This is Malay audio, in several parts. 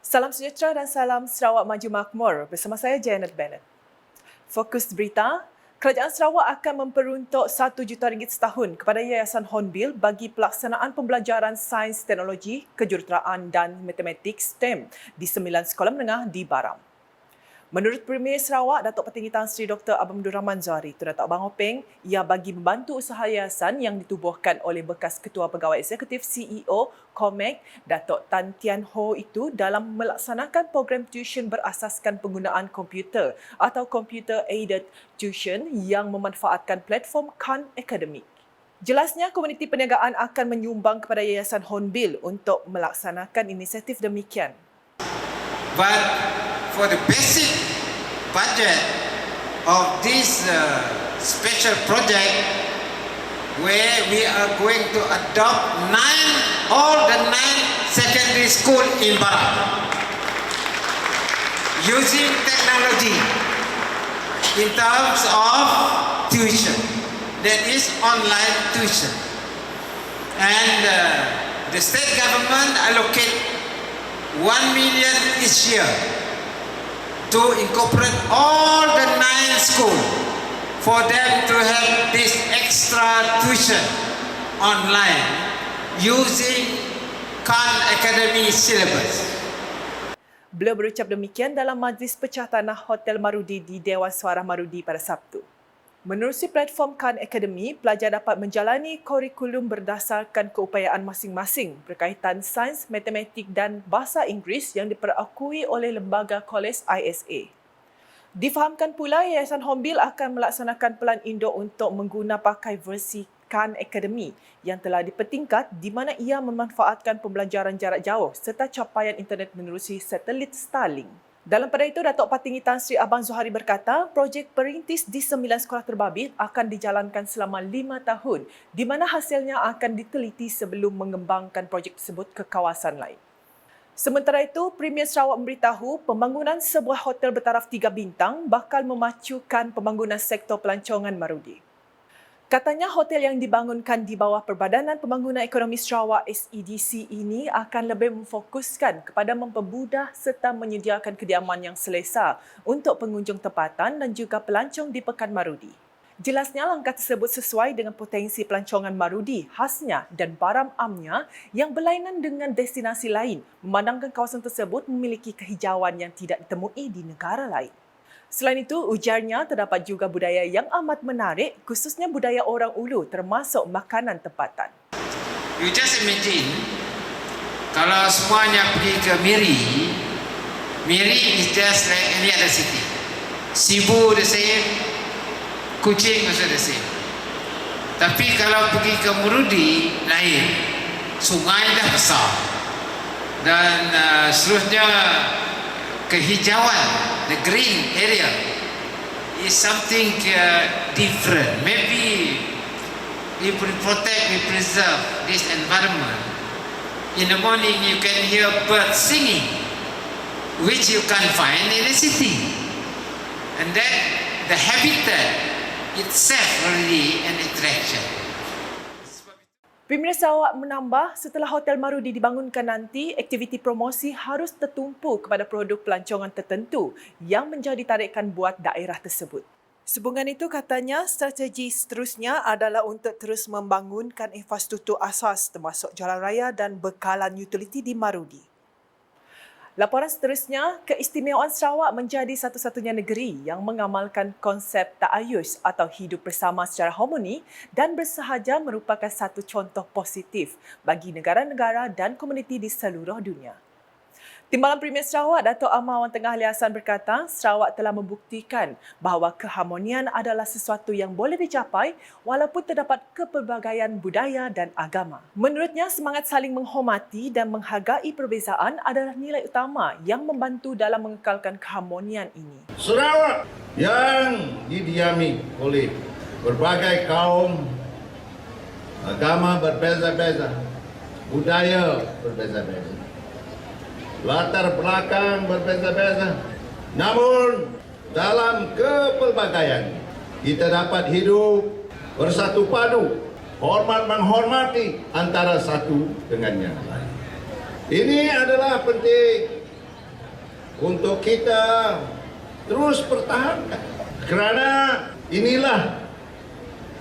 Salam sejahtera dan salam Sarawak Maju Makmur. Bersama saya Janet Bennett. Fokus berita, Kerajaan Sarawak akan memperuntuk RM1 juta setahun kepada Yayasan Hornbill bagi pelaksanaan pembelajaran sains, teknologi, kejuruteraan dan matematik STEM di 9 sekolah menengah di Baram. Menurut Premier Sarawak, Datuk Petinggi Tan Sri Dr. Abang Abdul Rahman Zuari, Tun Datuk Abang Openg, ia bagi membantu usaha yayasan yang ditubuhkan oleh bekas Ketua Pegawai Eksekutif CEO COMEC, Datuk Tan Tian Ho itu dalam melaksanakan program tuition berasaskan penggunaan komputer atau Computer Aided Tuition yang memanfaatkan platform Khan Academic. Jelasnya, komuniti perniagaan akan menyumbang kepada Yayasan Hornbill untuk melaksanakan inisiatif demikian. But for the basic budget of this special project, where we are going to adopt all the nine secondary school in Baram using technology in terms of tuition, that is online tuition, and the state government allocate 1 million each year to incorporate all the 9 schools for them to have this extra tuition online using Khan Academy syllabus. Beliau berucap demikian dalam Majlis Pecah Tanah Hotel Marudi di Dewan Suara Marudi pada Sabtu. Menerusi platform Khan Academy, pelajar dapat menjalani kurikulum berdasarkan keupayaan masing-masing berkaitan sains, matematik dan bahasa Inggeris yang diperakui oleh lembaga kolej ISA. Difahamkan pula, Yayasan Hornbill akan melaksanakan pelan induk untuk mengguna pakai versi Khan Academy yang telah dipertingkat di mana ia memanfaatkan pembelajaran jarak jauh serta capaian internet menerusi satelit Starlink. Dalam pada itu, Datuk Petinggi Tan Sri Abang Zuhari berkata, projek perintis di 9 sekolah terbabit akan dijalankan selama 5 tahun di mana hasilnya akan diteliti sebelum mengembangkan projek tersebut ke kawasan lain. Sementara itu, Premier Sarawak memberitahu pembangunan sebuah hotel bertaraf 3 bintang bakal memacukan pembangunan sektor pelancongan Marudi. Katanya hotel yang dibangunkan di bawah Perbadanan Pembangunan Ekonomi Sarawak SEDC ini akan lebih memfokuskan kepada mempermudah serta menyediakan kediaman yang selesa untuk pengunjung tempatan dan juga pelancong di Pekan Marudi. Jelasnya langkah tersebut sesuai dengan potensi pelancongan Marudi khasnya dan Baram amnya yang berlainan dengan destinasi lain, memandangkan kawasan tersebut memiliki kehijauan yang tidak ditemui di negara lain. Selain itu, ujarnya terdapat juga budaya yang amat menarik, khususnya budaya orang Ulu termasuk makanan tempatan. You just imagine, kalau semuanya pergi ke Miri, Miri is just like any other city. Sibu the same, Kuching also the same. Tapi kalau pergi ke Marudi, lain. Sungai dah besar. Dan seterusnya, kehijauan, the green area is something different. Maybe if we protect, we preserve this environment. In the morning you can hear birds singing, which you can't find in a city. And that the habitat itself already an attraction. Premier Sarawak menambah, setelah Hotel Marudi dibangunkan nanti, aktiviti promosi harus tertumpu kepada produk pelancongan tertentu yang menjadi tarikan buat daerah tersebut. Sehubungan itu, katanya strategi seterusnya adalah untuk terus membangunkan infrastruktur asas termasuk jalan raya dan bekalan utiliti di Marudi. Laporan seterusnya, keistimewaan Sarawak menjadi satu-satunya negeri yang mengamalkan konsep ta'ayush atau hidup bersama secara harmoni dan bersahaja merupakan satu contoh positif bagi negara-negara dan komuniti di seluruh dunia. Timbalan Premier Sarawak, Datuk Amar Wan Tengah Ali Hassan berkata, Sarawak telah membuktikan bahawa keharmonian adalah sesuatu yang boleh dicapai walaupun terdapat kepelbagaian budaya dan agama. Menurutnya, semangat saling menghormati dan menghargai perbezaan adalah nilai utama yang membantu dalam mengekalkan keharmonian ini. Sarawak yang didiami oleh berbagai kaum, agama berbeza-beza, budaya berbeza-beza, latar belakang berbeza-beza. Namun dalam kepelbagaian kita dapat hidup bersatu padu, hormat menghormati antara satu dengan yang lain. Ini adalah penting untuk kita terus pertahankan. Kerana inilah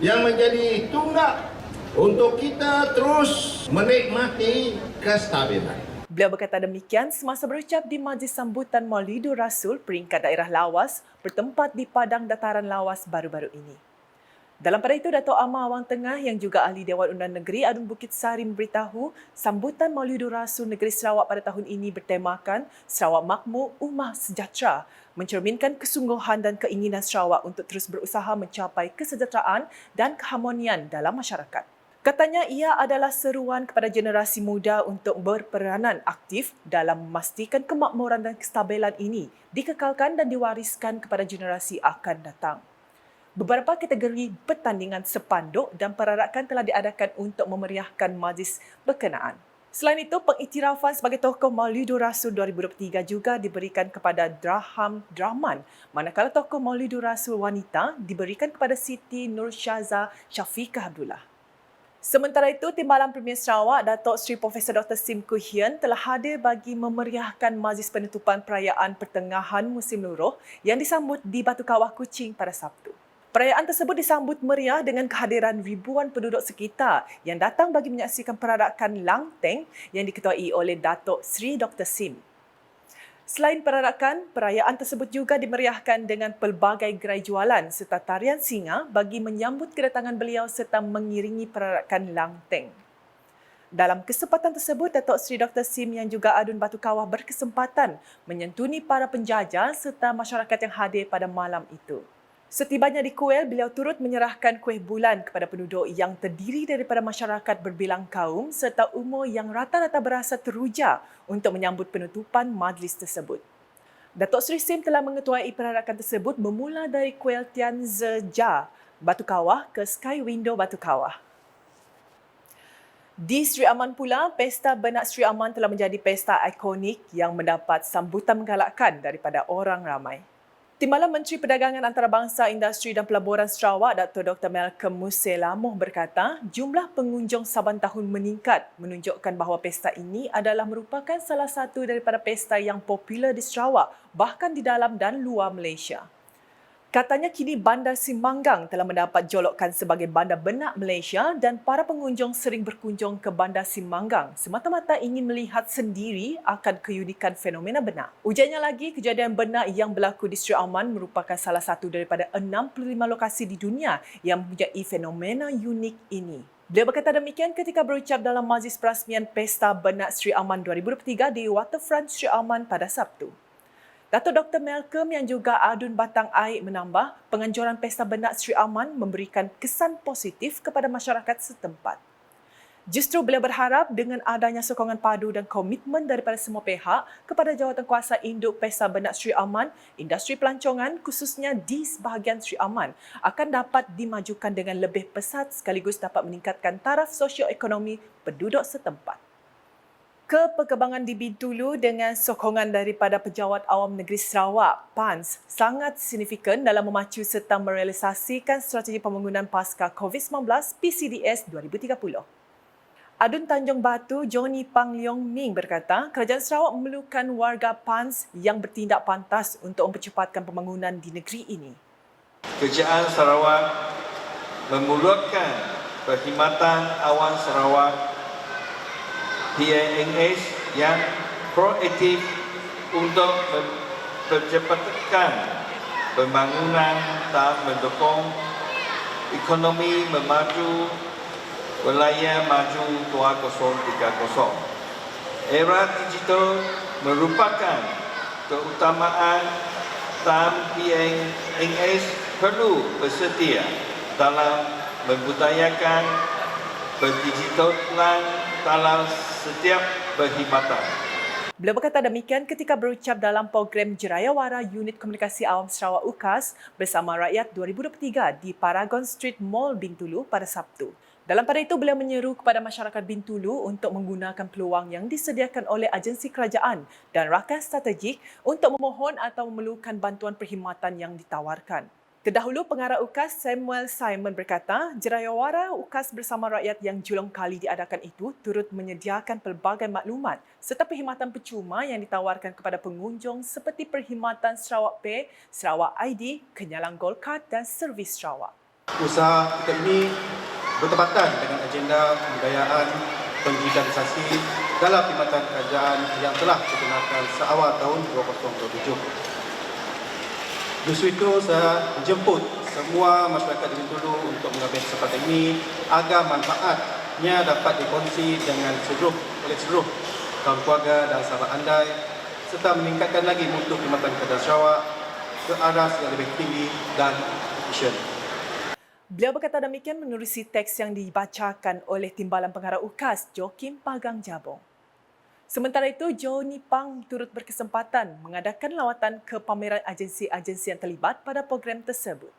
yang menjadi tunggak untuk kita terus menikmati kestabilan. Beliau berkata demikian semasa berucap di majlis sambutan Maulidur Rasul peringkat daerah Lawas bertempat di Padang Dataran Lawas baru-baru ini. Dalam pada itu, Dato' Amar Awang Tengah yang juga ahli Dewan Undangan Negeri Adun Bukit Sari memberitahu sambutan Maulidur Rasul Negeri Sarawak pada tahun ini bertemakan Sarawak Makmur, Ummah Sejahtera, mencerminkan kesungguhan dan keinginan Sarawak untuk terus berusaha mencapai kesejahteraan dan keharmonian dalam masyarakat. Katanya ia adalah seruan kepada generasi muda untuk berperanan aktif dalam memastikan kemakmuran dan kestabilan ini dikekalkan dan diwariskan kepada generasi akan datang. Beberapa kategori pertandingan sepanduk dan perarakan telah diadakan untuk memeriahkan majlis berkenaan. Selain itu, pengiktirafan sebagai tokoh Maulidur Rasul 2023 juga diberikan kepada Draham Drahman, manakala tokoh Maulidur Rasul wanita diberikan kepada Siti Nurshaza Syafiqah Abdullah. Sementara itu, Timbalan Premier Sarawak, Datuk Seri Profesor Dr. Sim Koo Hian telah hadir bagi memeriahkan majlis penutupan perayaan pertengahan musim luruh yang disambut di Batu Kawah Kuching pada Sabtu. Perayaan tersebut disambut meriah dengan kehadiran ribuan penduduk sekitar yang datang bagi menyaksikan perarakan Langteng yang diketuai oleh Datuk Seri Dr. Sim. Selain perarakan, perayaan tersebut juga dimeriahkan dengan pelbagai gerai jualan serta tarian singa bagi menyambut kedatangan beliau serta mengiringi perarakan Langteng. Dalam kesempatan tersebut, Datuk Seri Dr. Sim yang juga Adun Batu Kawah berkesempatan menyentuni para penjajah serta masyarakat yang hadir pada malam itu. Setibanya di Kuil, beliau turut menyerahkan kuih bulan kepada penduduk yang terdiri daripada masyarakat berbilang kaum serta umur yang rata-rata berasa teruja untuk menyambut penutupan majlis tersebut. Datuk Seri Sim telah mengetuai perarakan tersebut bermula dari Kuil Tian Zeja Batu Kawah ke Sky Window Batu Kawah. Di Sri Aman pula, Pesta Bernat Sri Aman telah menjadi pesta ikonik yang mendapat sambutan menggalakkan daripada orang ramai. Timbalan Menteri Perdagangan Antarabangsa, Industri dan Pelaburan Sarawak, Dr. Malcolm Muselamoh berkata, jumlah pengunjung saban tahun meningkat menunjukkan bahawa pesta ini adalah merupakan salah satu daripada pesta yang popular di Sarawak, bahkan di dalam dan luar Malaysia. Katanya kini Bandar Simanggang telah mendapat jolokan sebagai Bandar Benak Malaysia dan para pengunjung sering berkunjung ke Bandar Simanggang semata-mata ingin melihat sendiri akan keunikan fenomena benak. Ujarnya lagi, kejadian benak yang berlaku di Sri Aman merupakan salah satu daripada 65 lokasi di dunia yang mempunyai fenomena unik ini. Beliau berkata demikian ketika berucap dalam majlis perasmian Pesta Benak Sri Aman 2023 di Waterfront Sri Aman pada Sabtu. Datuk Dr. Malcolm yang juga Adun Batang Air menambah, penganjuran Pesta Benak Sri Aman memberikan kesan positif kepada masyarakat setempat. Justru beliau berharap dengan adanya sokongan padu dan komitmen daripada semua pihak kepada Jawatankuasa Induk Pesta Benak Sri Aman, industri pelancongan khususnya di sebahagian Sri Aman akan dapat dimajukan dengan lebih pesat sekaligus dapat meningkatkan taraf sosioekonomi penduduk setempat. Keperkembangan di Bintulu dengan sokongan daripada Pejabat Awam Negeri Sarawak, PANS, sangat signifikan dalam memacu serta merealisasikan strategi pembangunan pasca COVID-19 PCDS 2030. Adun Tanjung Batu, Johnny Pang Leong Ming berkata, Kerajaan Sarawak memerlukan warga PANS yang bertindak pantas untuk mempercepatkan pembangunan di negeri ini. Kerajaan Sarawak memulakan perkhidmatan Awam Sarawak PANS yang proaktif untuk mempercepatkan pembangunan dan mendukung ekonomi memaju wilayah maju 2030. Era digital merupakan keutamaan dan PANS perlu bersedia dalam membudayakan berdigitalan dalam setiap perkhidmatan. Beliau berkata demikian ketika berucap dalam program Jerayawara Unit Komunikasi Awam Sarawak UKAS bersama rakyat 2023 di Paragon Street Mall Bintulu pada Sabtu. Dalam pada itu, beliau menyeru kepada masyarakat Bintulu untuk menggunakan peluang yang disediakan oleh agensi kerajaan dan rakan strategik untuk memohon atau memerlukan bantuan perkhidmatan yang ditawarkan. Terdahulu, Pengarah UKAS Samuel Simon berkata, jerayawara UKAS bersama rakyat yang julung kali diadakan itu turut menyediakan pelbagai maklumat serta perkhidmatan percuma yang ditawarkan kepada pengunjung seperti perkhidmatan Sarawak Pay, Sarawak ID, kenyalang Gold Card dan servis Sarawak. Usaha kita ini bertepatan dengan agenda pemberdayaan pendigitalisasi dalam perkhidmatan kerajaan yang telah dikenakan seawal tahun 2027. Justru itu saya menjemput semua masyarakat di Bintulu untuk mengambil kesempatan ini agar manfaatnya dapat dikongsi dengan oleh seluruh kaum keluarga dan sahabat andai serta meningkatkan lagi mutu perkhidmatan kerajaan Sarawak ke arah yang lebih tinggi dan efisien. Beliau berkata demikian menerusi teks yang dibacakan oleh Timbalan Pengarah UKAS, Joakim Pagang Jabong. Sementara itu, Johnny Pang turut berkesempatan mengadakan lawatan ke pameran agensi-agensi yang terlibat pada program tersebut.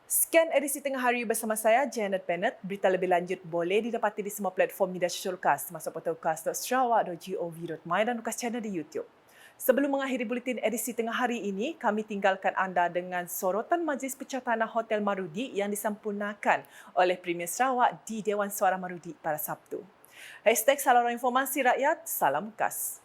Sekian edisi Tengah Hari bersama saya, Janet Bennett. Berita lebih lanjut boleh didapati di semua platform media sosial UKAS, termasuk portal ukas.sarawak.gov.my dan UKAS Channel di YouTube. Sebelum mengakhiri buletin edisi Tengah Hari ini, kami tinggalkan anda dengan sorotan Majlis Pecatanah Hotel Marudi yang disempurnakan oleh Premier Sarawak di Dewan Suara Marudi pada Sabtu. #Saluran Informasi Rakyat, Salam UKAS.